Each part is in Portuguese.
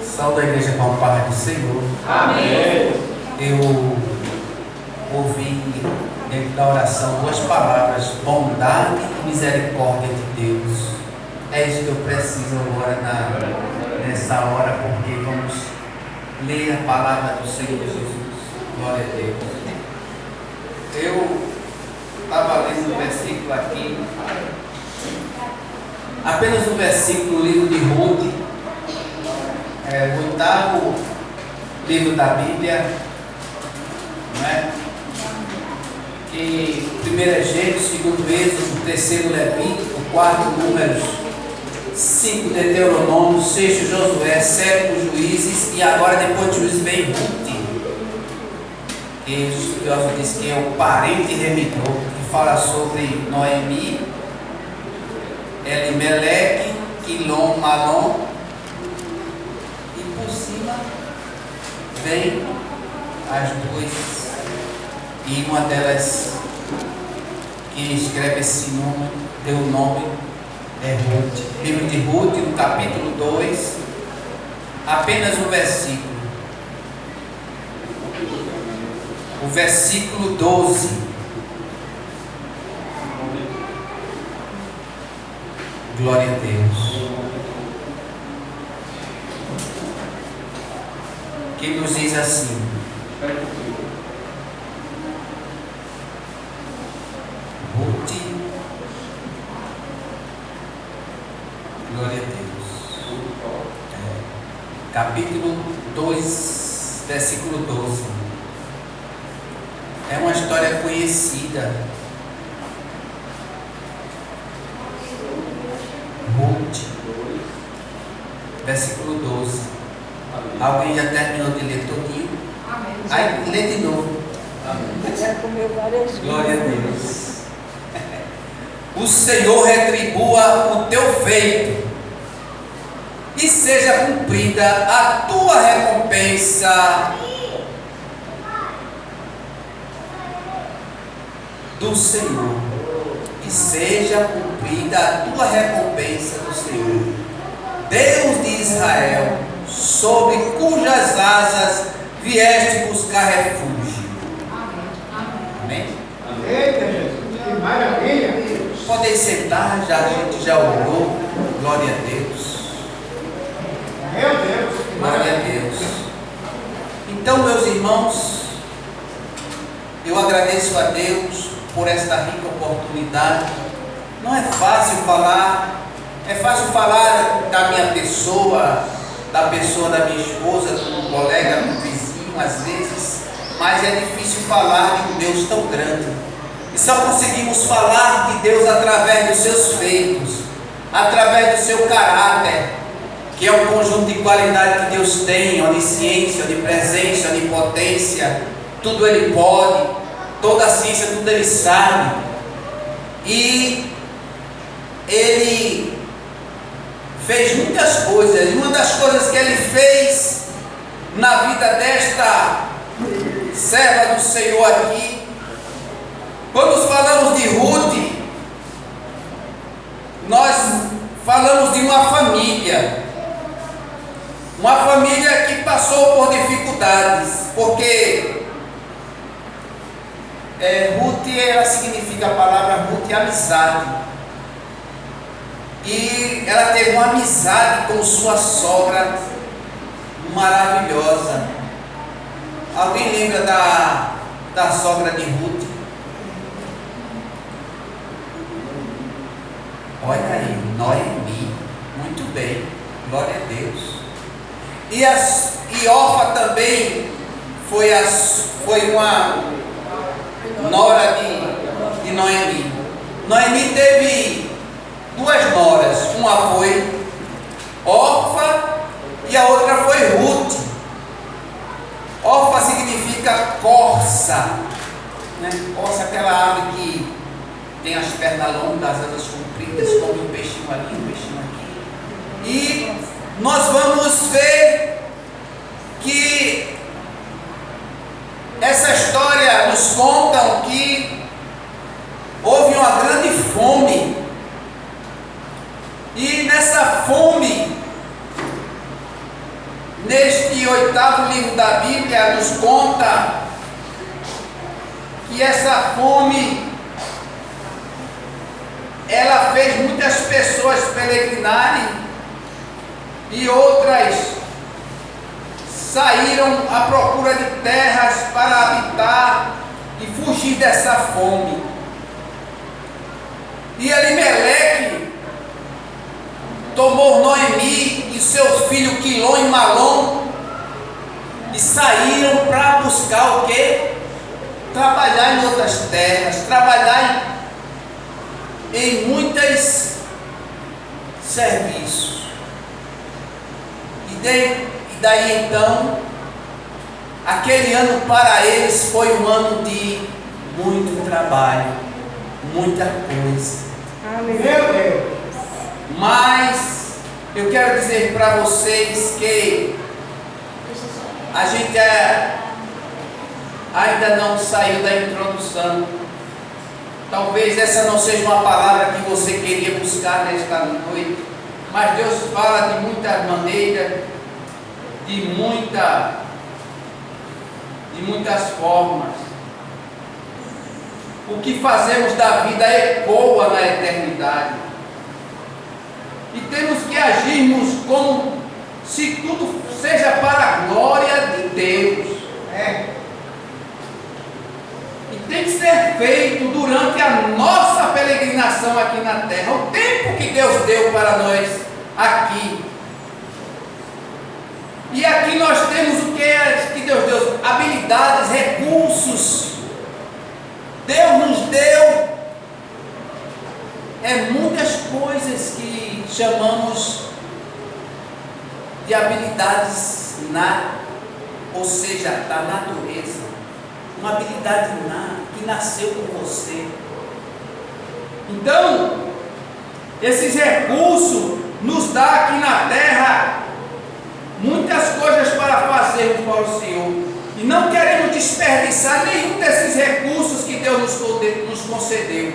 Saúde a igreja com a paz do Senhor. Amém. Eu ouvi dentro da oração duas palavras: bondade e misericórdia de Deus. É isso que eu preciso agora nessa hora, porque vamos ler a palavra do Senhor Jesus. Glória a Deus. Eu estava lendo o versículo aqui, apenas um versículo do livro de Ruth, o 8º livro da Bíblia, não é? Que 1 é Gênesis, 2 Êxodo, 3 Levítico, 4 Números, 5 Deuteronômio, 6 Josué, 7 Juízes, e agora depois de Juízes vem Ruth, que os estudiosos dizem que é o parente remidor, que fala sobre Noemi, Elimeleque, Quilom, Malom, e por cima vem as duas, e uma delas que escreve esse nome, deu o nome, é Ruth. Livro de Ruth, no capítulo 2, apenas um versículo. O versículo 12. Glória a Deus. Que nos diz assim: Ruth, glória a Deus. Capítulo 2, versículo 12. É uma história conhecida. Ruth, versículo 12. Alguém já terminou de ler todinho? Amém. Aí lê de novo. Já comeu várias vezes. Glória a Deus. O Senhor retribua o teu feito e seja cumprida a tua recompensa do Senhor. E seja cumprida a tua recompensa do Senhor, Deus de Israel, sobre cujas asas vieste buscar refúgio. Amém? Eita, Jesus, que maravilha! Podem sentar, a gente já orou. Glória a Deus. Meu Deus, que Glória a maravilha! Deus. Então, meus irmãos, eu agradeço a Deus por esta rica oportunidade. Não é fácil falar, é fácil falar da minha pessoa, da pessoa da minha esposa, do colega, do vizinho, às vezes, mas é difícil falar de um Deus tão grande. E só conseguimos falar de Deus através dos seus feitos, através do seu caráter, que é um conjunto de qualidades que Deus tem: onisciência, onipresença, onipotência, tudo Ele pode, toda a ciência, tudo Ele sabe. E Ele fez muitas coisas, e uma das coisas que Ele fez na vida desta serva do Senhor aqui, quando falamos de Ruth, nós falamos de uma família que passou por dificuldades, porque Ruth, ela significa, a palavra Ruth, amizade, e ela teve uma amizade com sua sogra maravilhosa. Alguém lembra da sogra de Ruth? Olha aí, Noemi. Muito bem, glória a Deus. E Orfa também foi uma nora de Noemi. Noemi teve duas noras, uma foi Orfa e a outra foi Ruth. Orfa significa corça, né? Corça é aquela ave que tem as pernas longas, as asas compridas, come um peixinho ali, um peixinho aqui. E nós vamos ver que essa história nos conta que houve uma grande fome, e nessa fome quarto livro da Bíblia nos conta que essa fome, ela fez muitas pessoas peregrinarem e outras saíram à procura de terras para habitar e fugir dessa fome. E Elimeleque tomou Noemi e seu filho Quilom e Malom e saíram para buscar o quê? Trabalhar em outras terras, trabalhar em muitos serviços. E daí então, aquele ano para eles foi um ano de muito trabalho, muita coisa. Meu Deus. Mas eu quero dizer para vocês que a gente ainda não saiu da introdução. Talvez essa não seja uma palavra que você queria buscar nesta noite, mas Deus fala de muitas maneiras, de muitas formas. O que fazemos da vida ecoa na eternidade. E temos que agirmos como se tudo seja para a glória de Deus. E tem que ser feito durante a nossa peregrinação aqui na terra. O tempo que Deus deu para nós aqui. E aqui nós temos o que Deus deu? Habilidades, recursos. Deus nos deu muitas coisas que chamamos de habilidades ou seja, da natureza. Uma habilidade que nasceu com você. Então, esses recursos nos dá aqui na terra muitas coisas para fazermos para o Senhor. E não queremos desperdiçar nenhum desses recursos que Deus nos concedeu.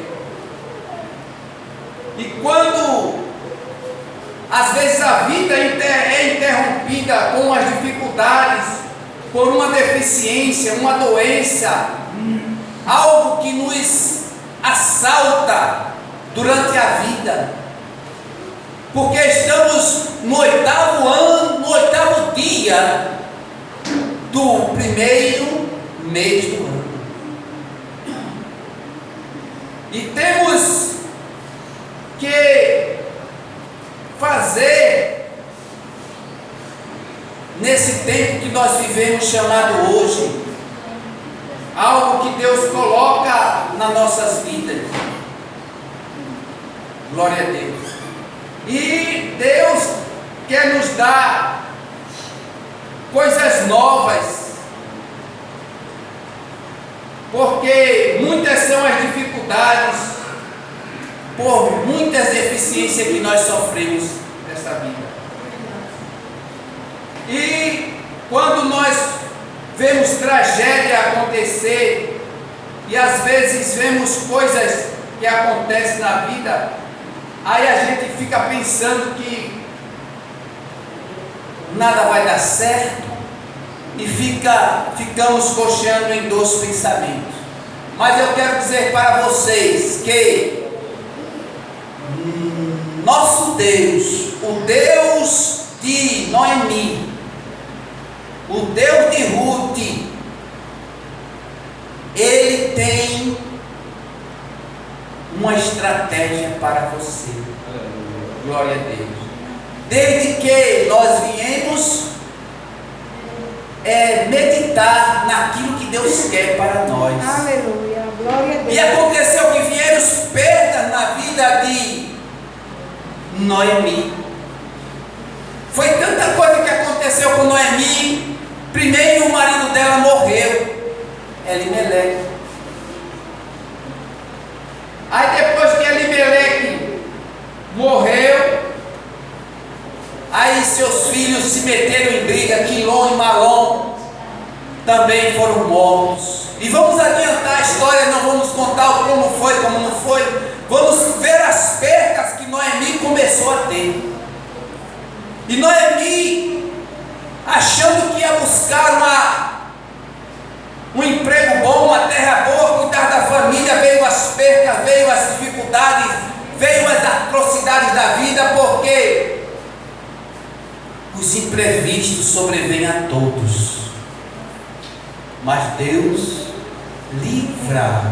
E quando às vezes a vida é interrompida com as dificuldades, por uma deficiência, uma doença, algo que nos assalta durante a vida, porque estamos no 8º ano, no 8º dia do primeiro mês do ano. E temos que fazer nesse tempo que nós vivemos, chamado hoje, algo que Deus coloca nas nossas vidas. Glória a Deus. E Deus quer nos dar coisas novas, porque muitas são as dificuldades, por muitas deficiências que nós sofremos nessa vida. E quando nós vemos tragédia acontecer, e às vezes vemos coisas que acontecem na vida, aí a gente fica pensando que nada vai dar certo e ficamos cocheando em dois pensamentos. Mas eu quero dizer para vocês que nosso Deus, o Deus de Noemi, o Deus de Ruth, Ele tem uma estratégia para você. Glória a Deus. Desde que nós viemos meditar naquilo que Deus quer para nós. Aleluia, glória a Deus. E aconteceu que vieram perdas na vida de Noemi. Foi tanta coisa que aconteceu com Noemi. Primeiro, o marido dela morreu, Elimeleque. Aí depois que Elimeleque morreu, aí seus filhos se meteram em briga, Quilom e Malom também foram mortos. E vamos adiantar a história, não vamos contar como foi, como não foi. Vamos ver as perdas que Noemi começou a ter. E Noemi, achando que ia buscar buscar um emprego bom, uma terra boa, cuidar da família, veio as percas, veio as dificuldades, veio as atrocidades da vida, porque os imprevistos sobrevêm a todos, mas Deus livra,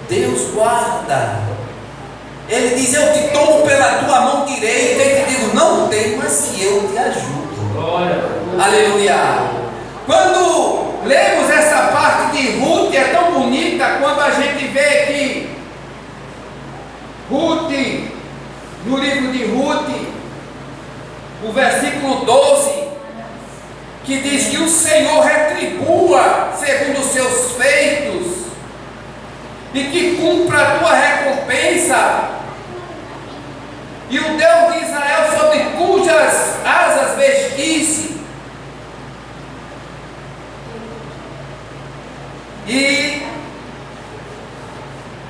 Deus guarda. Ele diz: eu te tomo pela tua mão direita e te digo, não temas que eu te ajudo. Glória. Aleluia. Quando lemos essa parte de Ruth, é tão bonita quando a gente vê que Ruth, no livro de Ruth, o versículo 12, que diz que o Senhor retribua segundo os seus feitos e que cumpra a tua recompensa, e o Deus de Israel sobre cujas asas vestisse, e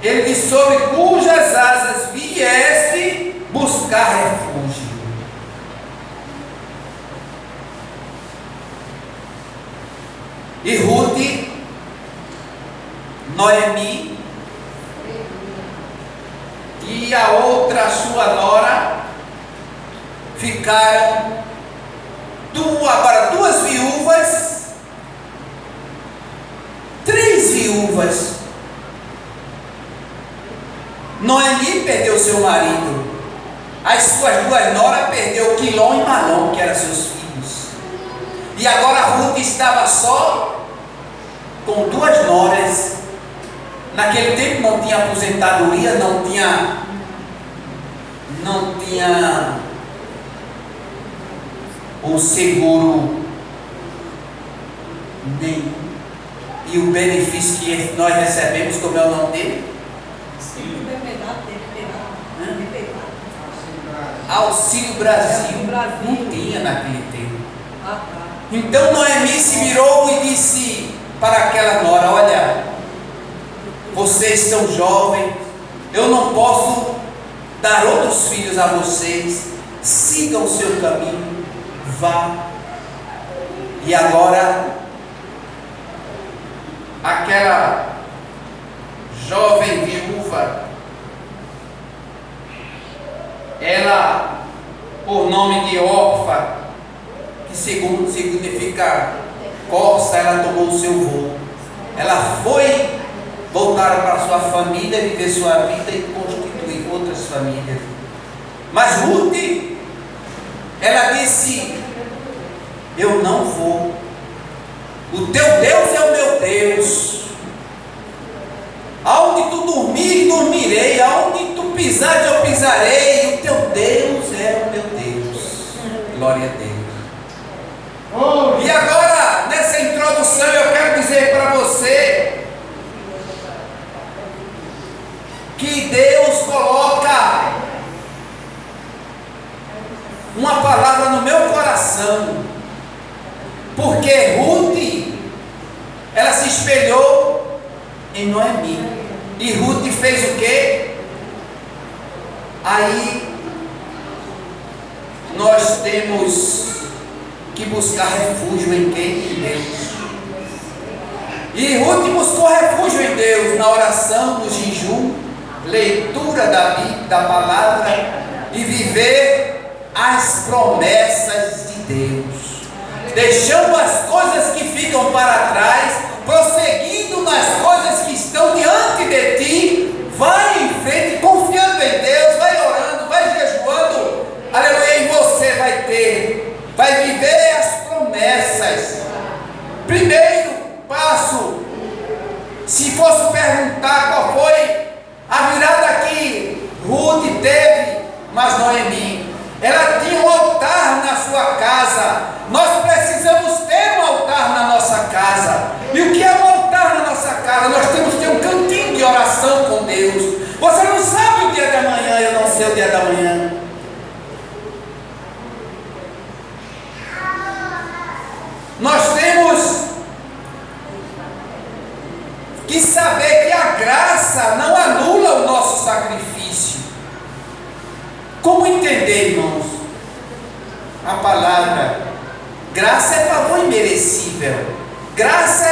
ele diz: sobre cujas asas vieste buscar refúgio. E Ruth, Noemi e a outra sua nora ficaram duas viúvas, 3 viúvas. Noemi perdeu seu marido, as suas 2 noras perdeu Quilom e Malom, que eram seus filhos, e agora Ruth estava só com 2 noras. Naquele tempo não tinha aposentadoria, não tinha o seguro nenhum. E o benefício que nós recebemos, como é o nome dele? Auxílio Brasil. Não tinha naquele tempo. Então Noemi se virou e disse para aquela nora: olha, vocês são jovens, eu não posso dar outros filhos a vocês, sigam o seu caminho, vá. E agora, aquela jovem viúva, ela, por nome de Orfa, que segundo significa corça, ela tomou o seu voo. Ela foi voltar para sua família, viver sua vida e constituir outras famílias. Mas Ruth, ela disse: eu não vou. O teu Deus é o meu Deus. Aonde tu dormir, dormirei. Aonde tu pisar, eu pisarei. O teu Deus é o meu Deus. Glória a Deus. E agora, nessa introdução, eu quero dizer para você que Deus coloca uma palavra no meu coração, porque Ruth, ela se espelhou em Noemi, e Ruth fez o quê? Aí nós temos que buscar refúgio em quem? Em Deus. E Ruth buscou refúgio em Deus, na oração, no jejum, leitura da Bíblia, da palavra, e viver as promessas de Deus, deixando as coisas que ficam para trás, prosseguindo nas coisas que estão diante de ti. Vai em frente, confiando em Deus, vai orando, vai jejuando, aleluia, e você vai viver as promessas. Primeiro passo, se fosse perguntar qual foi a virada que Ruth teve, mas Noemi, ela tinha um altar na sua casa. Nós precisamos ter um altar na nossa casa. E o que é um altar na nossa casa? Nós temos que ter um cantinho de oração com Deus. Você não sabe o dia da manhã, eu não sei o dia da manhã. Nós temos que saber que a graça não anula o nosso sacrifício. Como entender, irmãos, a palavra Graça é favor imerecível. Graça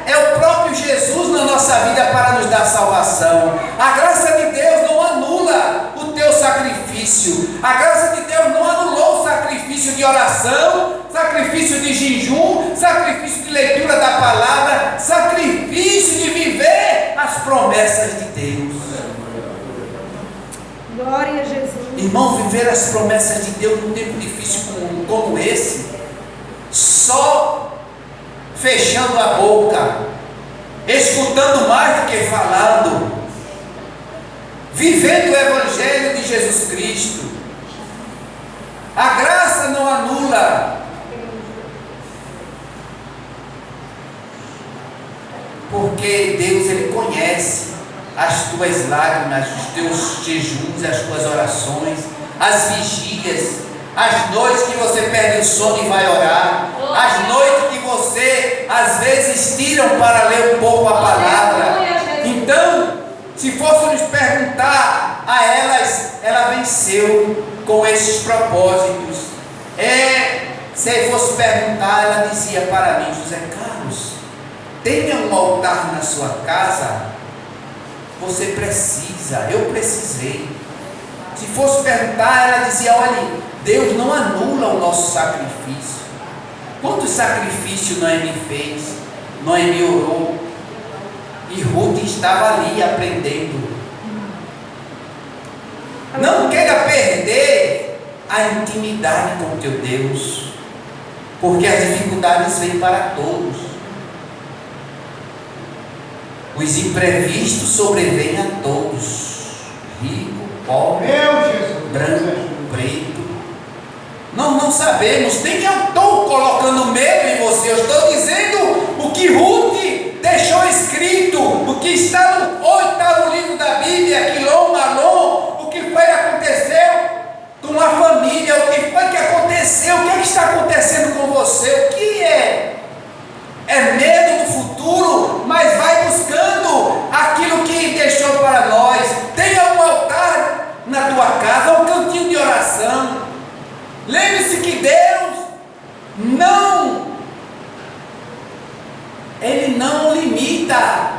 é o próprio Jesus na nossa vida para nos dar salvação. A graça de Deus não anula o teu sacrifício. A graça de Deus não anulou o sacrifício de oração, sacrifício de jejum, sacrifício de leitura da palavra, sacrifício de viver as promessas de Deus. Glória a Jesus. Irmão, viver as promessas de Deus num tempo difícil como esse, só fechando a boca, escutando mais do que falando, vivendo o Evangelho de Jesus Cristo. A graça não anula, porque Deus, Ele conhece as tuas lágrimas, os teus jejuns, as tuas orações, as vigílias, as noites que você perde o sono e vai orar, as noites que você às vezes tiram para ler um pouco a palavra. Então, se fôssemos perguntar a elas, ela venceu com esses propósitos. Se fosse perguntar, ela dizia para mim: José Carlos, tenha um altar na sua casa? Você precisa, eu precisei. Se fosse perguntar, ela dizia: olha, Deus não anula o nosso sacrifício. Quantos sacrifícios Noemi fez? Noemi orou. E Ruth estava ali aprendendo. Não queira perder a intimidade com o teu Deus, porque as dificuldades vêm para todos. Os imprevistos sobrevêm a todos. Rico, pobre, branco, preto. Nós não sabemos, nem eu estou colocando medo em você, eu estou dizendo o que Ruth deixou escrito, o que está no 8º livro da Bíblia, Quilom, Malom, o que foi que aconteceu com a família, o que foi que aconteceu, o que está acontecendo com você, o que é? É medo do futuro, mas vai buscando aquilo que deixou para nós. Tenha um altar na tua casa, um cantinho de oração. Lembre-se que Deus Ele não limita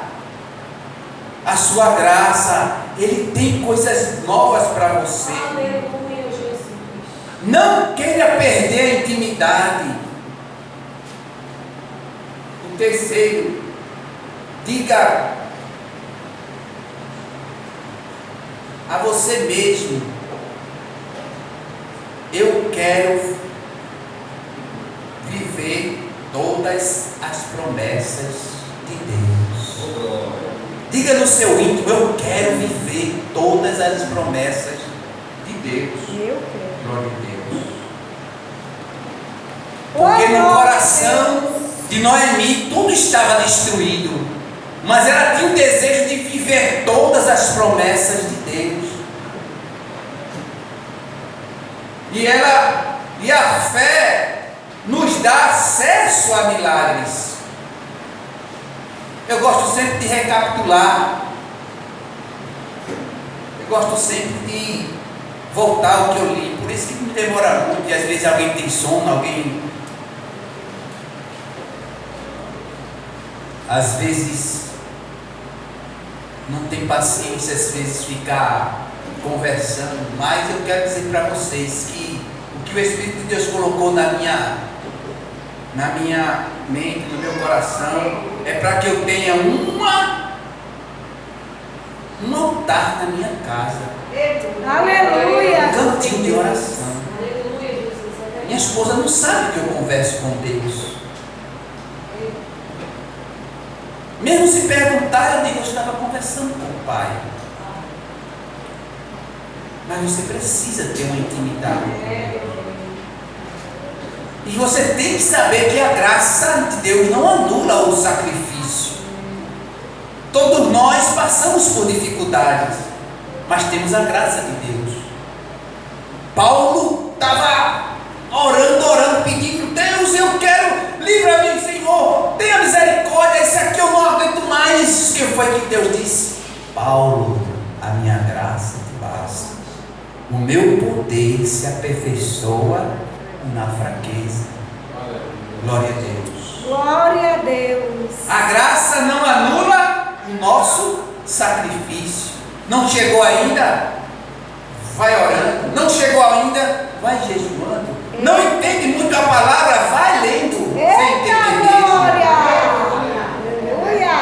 a sua graça. Ele tem coisas novas para você. Aleluia, Jesus. Não queira perder a intimidade. O terceiro, diga a você mesmo: eu quero viver todas as promessas de Deus. Diga no seu íntimo: eu quero viver todas as promessas de Deus. Eu quero. Glória a Deus. Porque no coração de Noemi tudo estava destruído, mas ela tinha um desejo de viver todas as promessas de Deus. E a fé nos dá acesso a milagres. Eu gosto sempre de recapitular. Eu gosto sempre de voltar ao que eu li. Por isso que me demora muito. E às vezes alguém tem sono, alguém... Às vezes não tem paciência, às vezes ficar conversando. Mas eu quero dizer para vocês que o que o Espírito de Deus colocou na minha mente, no meu coração, é para que eu tenha um altar na minha casa. Aleluia. Um cantinho de oração. Aleluia, Jesus. Minha esposa não sabe que eu converso com Deus. Mesmo se perguntar, eu digo: eu estava conversando com o Pai. Mas você precisa ter uma intimidade. E você tem que saber que a graça de Deus não anula o sacrifício. Todos nós passamos por dificuldades, mas temos a graça de Deus. Paulo estava orando, pedindo: Deus, eu quero, livra-me, Senhor, tenha misericórdia, esse aqui eu não aguento mais. O que foi que Deus disse? Paulo, a minha graça te basta. O meu poder se aperfeiçoa na fraqueza. Glória a Deus. Glória a Deus. A graça não anula o nosso sacrifício. Não chegou ainda? Vai orando. Não chegou ainda? Vai jejuando. Não entende muito a palavra? Vai lendo. Sem Eita entender. glória. Aleluia.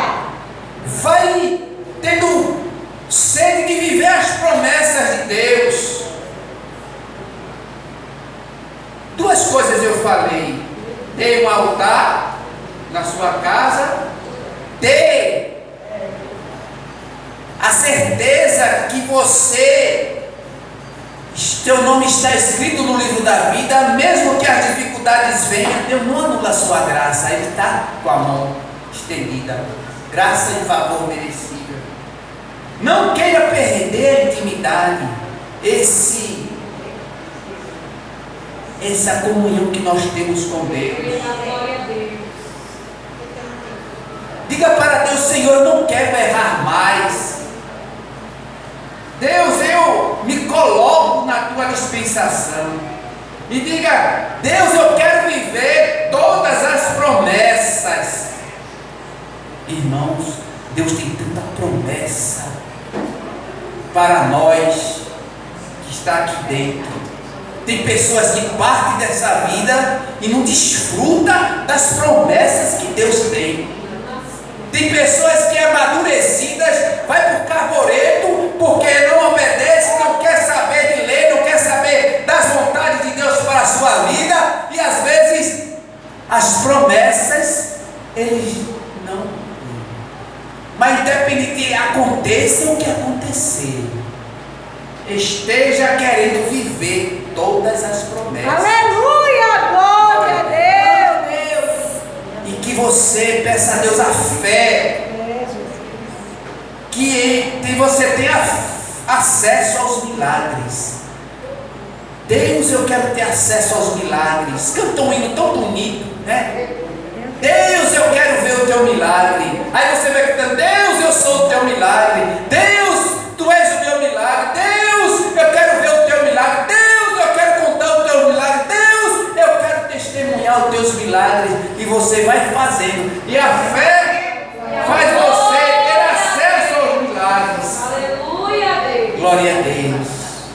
Vai tendo sede de viver as promessas de Deus. Duas coisas eu falei: ter um altar na sua casa, ter a certeza que teu nome está escrito no livro da vida, mesmo que as dificuldades venham, Deus não anula a sua graça, Ele está com a mão estendida, graça e favor merecível. Não queira perder a intimidade, essa comunhão que nós temos com Deus. Glória a Deus. Diga para Deus: Senhor, eu não quero errar mais. Deus, eu me coloco na tua dispensação. E diga: Deus, eu quero viver todas as promessas. Irmãos, Deus tem tanta promessa para nós que está aqui dentro. Tem pessoas que partem dessa vida e não desfrutam das promessas que Deus tem. Tem pessoas que amadurecidas vai para o carbureto porque não obedece, não quer saber de lei, não quer saber das vontades de Deus para a sua vida, e às vezes as promessas eles não. Mas independente de aconteça o que acontecer, esteja querendo viver todas as promessas. Aleluia. Glória a Deus. E que você peça a Deus a fé, que você tenha acesso aos milagres. Deus, eu quero ter acesso aos milagres. Canta um hino tão bonito, né? Deus, eu quero ver o teu milagre. Aí você vai cantando: Deus, eu sou o teu milagre. Deus, tu és o meu milagre. Deus, eu quero ver o teu milagre. Deus, eu quero contar o teu milagre. Deus, eu quero testemunhar os teus milagres. E você vai fazendo. E a fé faz você ter acesso aos milagres. Aleluia a Deus. Glória a Deus.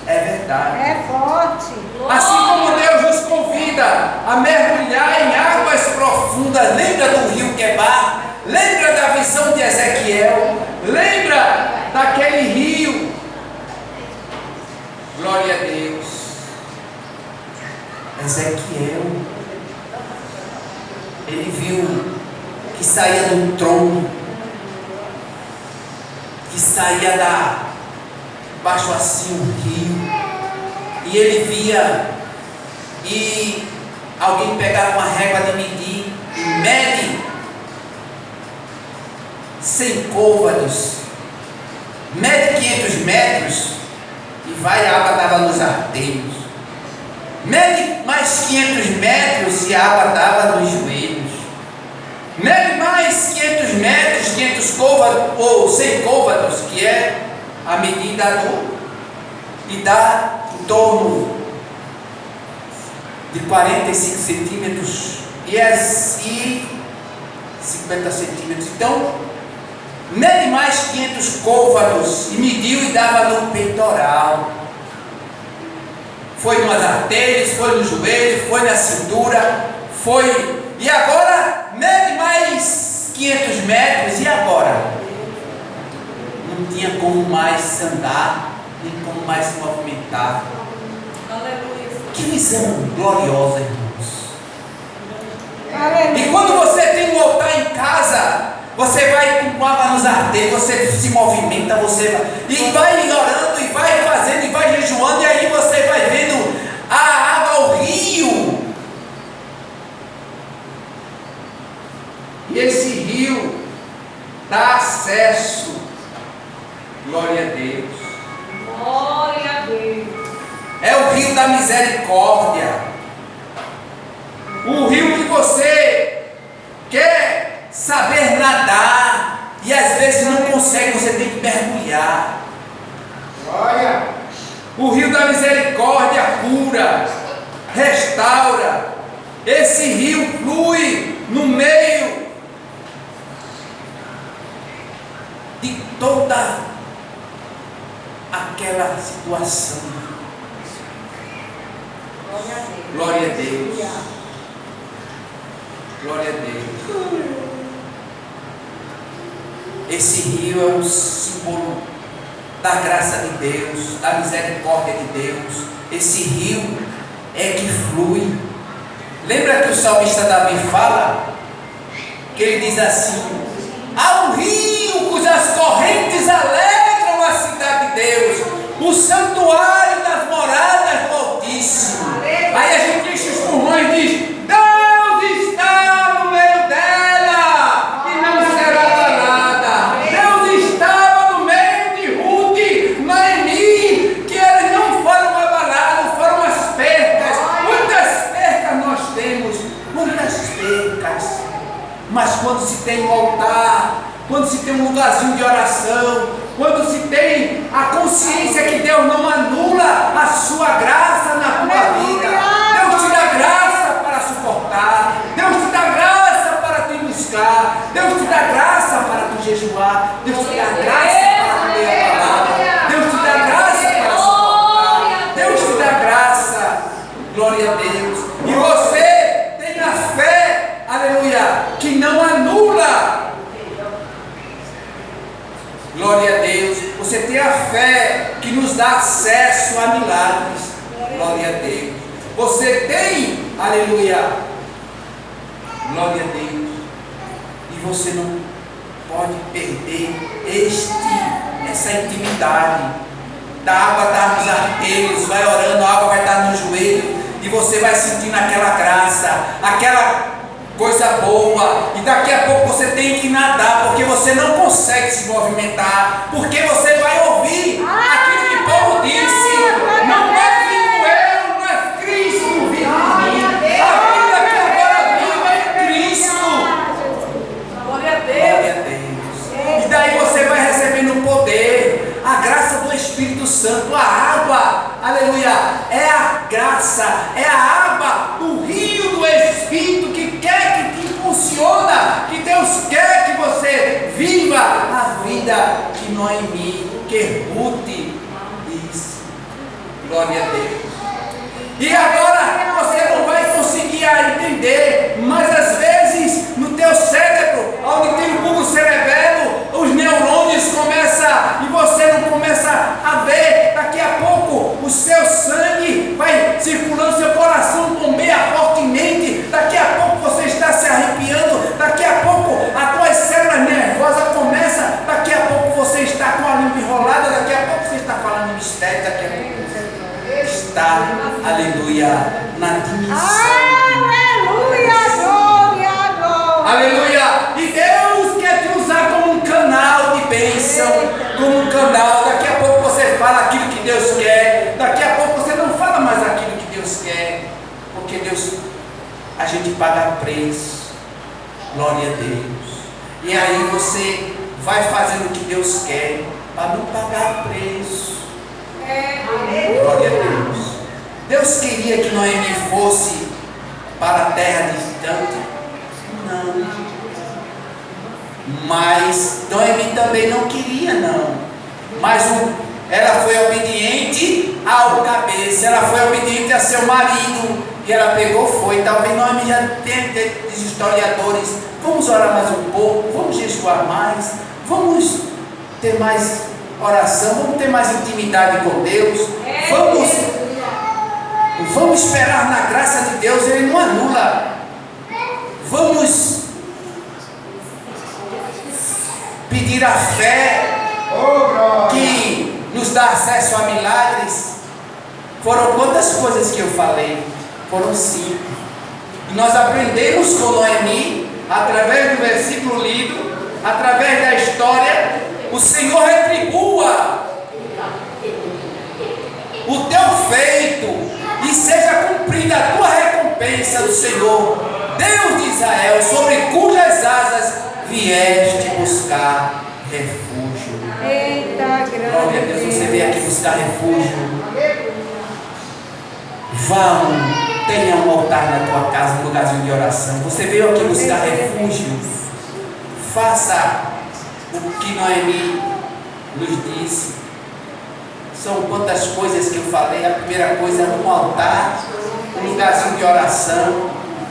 É verdade. É forte. Assim como Deus nos convida a mergulhar em águas profundas. Lembra do rio Quebar? Lembra da visão de Ezequiel? Lembra daquele rio? Glória a Deus. Ezequiel, ele viu que saía do trono, que saía baixo assim um rio, e ele via, e alguém pegava uma régua de medir e mede 100 côvados, mede 500 metros e vai, a água estava nos arteios. Mede mais 500 metros e a água estava nos joelhos. Mede mais 500 metros, 500 côvados ou 100 côvados, que é a medida e dá em torno de 45 centímetros e 50 centímetros. Então, mede mais 500 côvados e mediu e dava no peitoral. Foi nas artérias, foi no joelho, foi na cintura, foi. E agora mede mais 500 metros e agora? Não tinha como mais andar, nem como mais se movimentar. Aleluia. Que visão gloriosa, irmãos. Aleluia. E quando você tem um altar em casa, você vai com água nos artérios, você se movimenta, você vai, e vai orando, e vai fazendo, e vai jejuando, e aí você vai vendo a água ao rio. E esse rio dá acesso. Glória a Deus. Glória a Deus. É o rio da misericórdia. O rio que você quer saber nadar e às vezes não consegue, você tem que mergulhar. Glória. O rio da misericórdia cura, restaura. Esse rio flui no meio de toda aquela situação. Glória a Deus. Glória a Deus. Esse rio é um símbolo da graça de Deus, da misericórdia de Deus. Esse rio é que flui. Lembra que o salmista Davi fala? Que ele diz assim: há um rio cujas correntes alegram a cidade de Deus, o santuário das moradas do Altíssimo. Aí a gente enche os pulmões e diz: Deus está no meio dela e não será abalada. Deus estava no meio de Ruth, Noemi, que eles não foram abalados, foram as percas. Muitas percas nós temos, muitas percas. Mas quando se tem um altar, quando se tem um lugarzinho de oração, quando se tem a consciência que Deus não anula a sua graça na tua vida, Deus te dá graça para suportar, Deus te dá graça para te buscar, Deus te dá graça para te jejuar, Deus te dá graça para ler a palavra, Deus te dá graça para suportar, Deus te dá graça, glória a Deus. E você tem a fé, aleluia, que não anula. Glória a Deus. Você tem a fé que nos dá acesso a milagres. Glória a Deus. Você tem, aleluia, glória a Deus. E você não pode perder essa intimidade. Da água está nos artelhos, vai orando, a água vai estar no joelho. E você vai sentindo aquela graça, aquela coisa boa, e daqui a pouco você tem que nadar, porque você não consegue se movimentar, porque você vai ouvir aquilo que Paulo disse: não é vivo eu, mas Cristo vive em mim. A vida que agora vivo é Cristo. Glória a Deus. Glória a Deus. E daí você vai recebendo o poder, a graça do Espírito Santo, a água, aleluia, é a graça, é a água do rio do Espírito que quer que te impulsiona, que Deus quer que você viva a vida que Noemi, que Ruth disse. Glória a Deus. E agora você não vai conseguir entender, mas às vezes no teu cérebro, onde tem o bulbo cerebelo, os neurônios começam, e você não começa a ver. Daqui a pouco o seu sangue vai circulando, seu coração bombeia fortemente. Daqui a pouco você está se arrepiando. Daqui a pouco as tuas células nervosas começam. Daqui a pouco você está com a língua enrolada. Daqui a pouco você está falando em mistério. Daqui a pouco você está, aleluia, na dimensão. Aleluia, glória, glória. Aleluia! E Deus quer te usar como um canal de bênção, como um canal. Daqui a pouco você fala aquilo que Deus quer. Daqui a pouco você não fala mais aquilo que Deus quer, porque Deus, a gente paga preço. Glória a Deus. E aí você vai fazendo o que Deus quer para não pagar preço. Glória a Deus. Deus queria que Noemi fosse para a terra distante? Não. Mas Noemi também não queria, não. Mas ela foi obediente ao cabeça, ela foi obediente a seu marido, e ela pegou, foi. Talvez Noemi já tenha os historiadores: vamos orar mais um pouco, vamos jejuar mais, vamos ter mais oração, vamos ter mais intimidade com Deus, vamos esperar na graça de Deus, Ele não anula. Vamos pedir a fé que nos dá acesso a milagres. Foram quantas coisas que eu falei? Foram 5. E nós aprendemos com Noemi, através do versículo lido, através da história: o Senhor retribua o teu feito e seja cumprida a tua recompensa do Senhor, Deus de Israel, sobre cujas asas vieste buscar refúgio. Eita, Glória a Deus, você veio aqui buscar refúgio. Vão Tenha um altar na tua casa, um lugarzinho de oração. Você veio aqui buscar refúgio. Faça o que Noemi nos disse. São quantas coisas que eu falei. A primeira coisa é um altar, um lugarzinho de oração.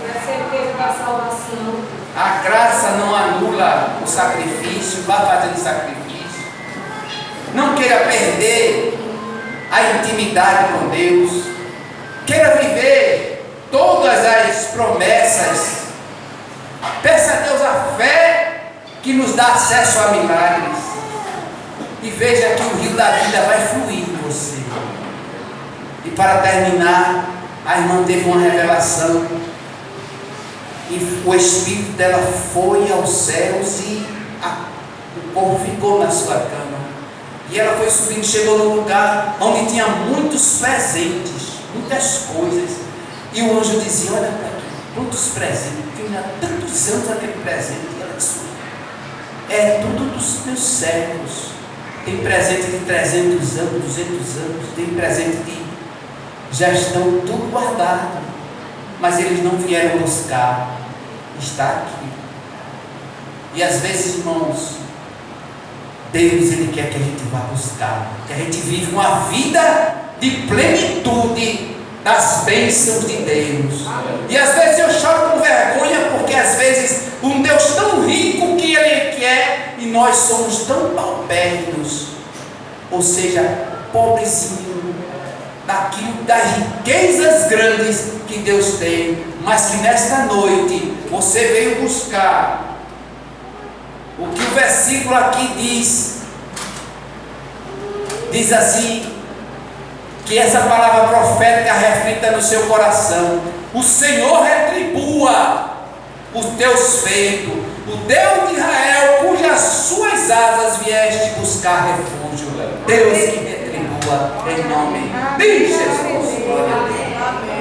A certeza da salvação. A graça não anula o sacrifício. Vá fazendo sacrifício. Não queira perder a intimidade com Deus. Queira viver todas as promessas. Peça a Deus a fé que nos dá acesso a milagres. E veja que o rio da vida vai fluir em você. E para terminar, a irmã teve uma revelação. E o espírito dela foi aos céus e o corpo ficou na sua cama. E ela foi subindo, chegou num lugar onde tinha muitos presentes, muitas coisas. E o anjo dizia: olha para aqui, quantos presentes, tinha tantos anos aquele presente. E ela disse: é tudo dos meus servos. Tem presente de 300 anos, 200 anos, tem presente de... já estão tudo guardado, mas eles não vieram buscar. Está aqui. E às vezes, irmãos, Deus, Ele quer que a gente vá buscar, que a gente viva uma vida de plenitude das bênçãos de Deus. E às vezes eu choro com vergonha, porque às vezes um Deus tão rico que Ele quer, e nós somos tão paupérrimos, ou seja, pobrezinho daquilo, das riquezas grandes que Deus tem, mas que nesta noite você veio buscar o que o versículo aqui diz assim, que essa palavra profética reflita no seu coração: o Senhor retribua os teus feitos, o Deus de Israel, cujas suas asas vieste buscar refúgio. Deus que retribua, em nome de Jesus. Glória a Deus.